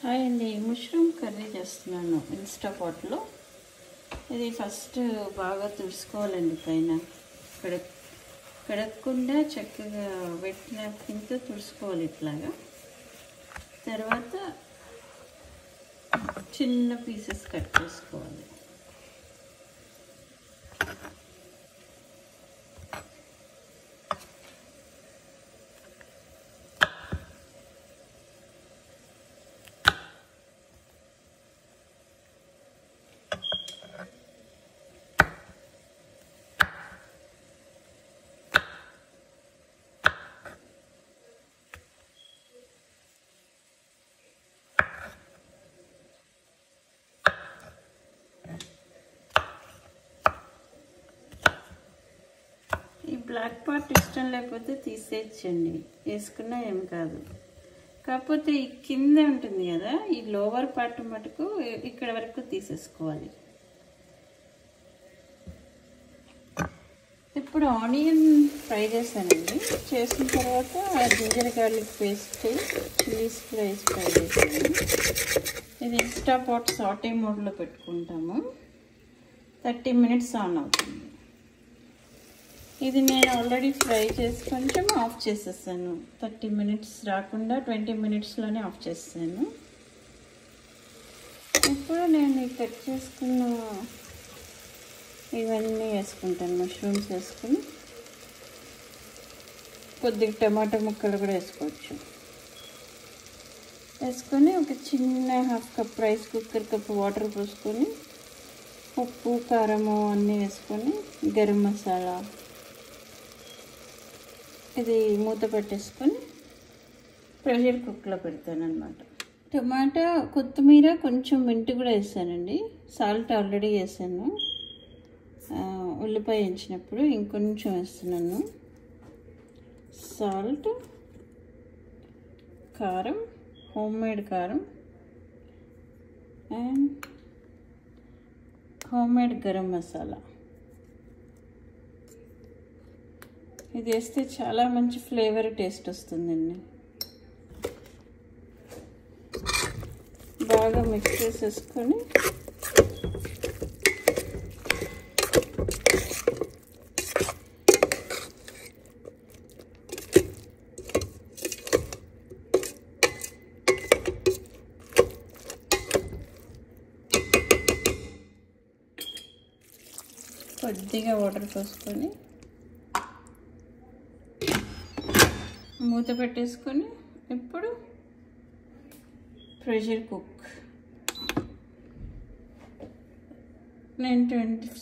Hi అండి, mushroom curry చేస్తున్నాను ఇన్స్టాపాట్లో. ఇది ఫస్ట్ బాగా తుడుచుకోవాలండి. పైన కడగకుండా చక్కగా వెట్ నాప్కిన్తో తుడుచుకోవాలి ఇట్లాగా. తర్వాత చిన్న పీసెస్ కట్ చేసుకోవాలి. ఈ బ్లాక్ పార్ట్ ఇష్టం లేకపోతే తీసేయచ్చండి, వేసుకున్నా ఏం కాదు. కాకపోతే ఈ కింద ఉంటుంది కదా, ఈ లోవర్ పార్ట్ మటుకు ఇక్కడ వరకు తీసేసుకోవాలి. ఇప్పుడు ఆనియన్ ఫ్రై చేశానండి. చేసిన తర్వాత ginger garlic paste, chillies fry చేశాను. ఇది ఇన్స్టాపాట్ సాటే మోడ్లో పెట్టుకుంటాము. 30 minutes ఆన్ అవుతుంది. ఇది నేను ఆల్రెడీ ఫ్రై చేసి కొంచెం ఆఫ్ చేసేసాను. 30 minutes రాకుండా 20 minutesలోనే ఆఫ్ చేసాను. ఇప్పుడు నేను కట్ చేసుకున్న ఇవన్నీ వేసుకుంటాను. మష్రూమ్స్ వేసుకుని కొద్దిగా టమాటా ముక్కలు కూడా వేసుకోవచ్చు. వేసుకొని ఒక చిన్న ½ cup rice cooker cup water పోసుకొని ఉప్పు కారము అన్నీ వేసుకొని గరం మసాలా ఇది మూత పెట్టేసుకొని ప్రెషర్ కుక్కర్లో పెడతాను అన్నమాట. టమాటా కొత్తిమీర కొంచెం మెంతి కూడా వేసానండి. సాల్ట్ ఆల్రెడీ వేసాను. ఉల్లిపాయ వేయించినప్పుడు ఇంకొంచెం వేస్తున్నాను. సాల్ట్, కారం, హోమ్మేడ్ కారం అండ్ హోమ్మేడ్ గరం మసాలా. ఇది వేస్తే చాలా మంచి ఫ్లేవర్ టేస్ట్ వస్తుందండి. బాగా మిక్స్ చేసేసుకొని కొద్దిగా వాటర్ పోసుకొని మూత పెట్టేసుకొని ఇప్పుడు ప్రెషర్ కుక్ నేను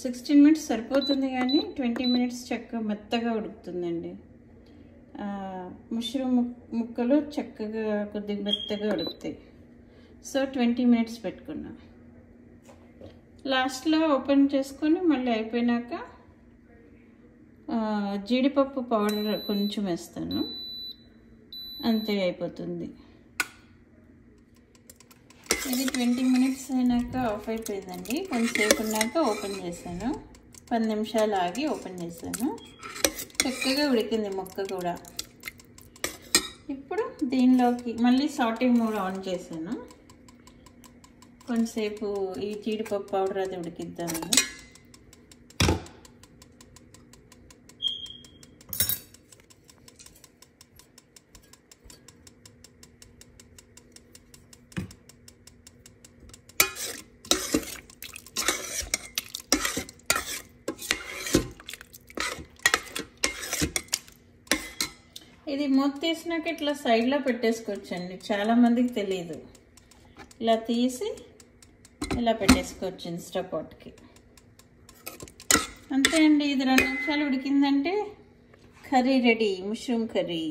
16 minutes సరిపోతుంది, కానీ 20 minutes చక్కగా మెత్తగా ఉడుకుతుందండి. మష్రూమ్ ముక్కలు చక్కగా కొద్దిగా మెత్తగా ఉడుకుతాయి. సో 20 minutes పెట్టుకున్నా. లాస్ట్లో ఓపెన్ చేసుకొని మళ్ళీ అయిపోయినాక జీడిపప్పు పౌడర్ కొంచెం వేస్తాను, అంతే అయిపోతుంది. ఇది 20 minutes అయినాక ఆఫ్ అయిపోయిందండి. కొంతసేపు ఉన్నాక ఓపెన్ చేశాను. 10 నిమిషాలు ఆగి ఓపెన్ చేశాను. చక్కగా ఉడికింది ముక్క కూడా. ఇప్పుడు దీనిలోకి మళ్ళీ సాటే మోడ్ ఆన్ చేశాను. కొంతసేపు ఈ జీడిపప్పు పౌడర్ అది ఉడికిద్దాము. ఇది మూత తీసినాక ఇట్లా సైడ్లో పెట్టేసుకోవచ్చండి. చాలామందికి తెలియదు. ఇలా తీసి ఇలా పెట్టేసుకోవచ్చు ఇన్స్టాపాట్కి. అంతే అండి. ఇది 2 నిమిషాలు ఉడికిందంటే కర్రీ రెడీ, మష్రూమ్ కర్రీ.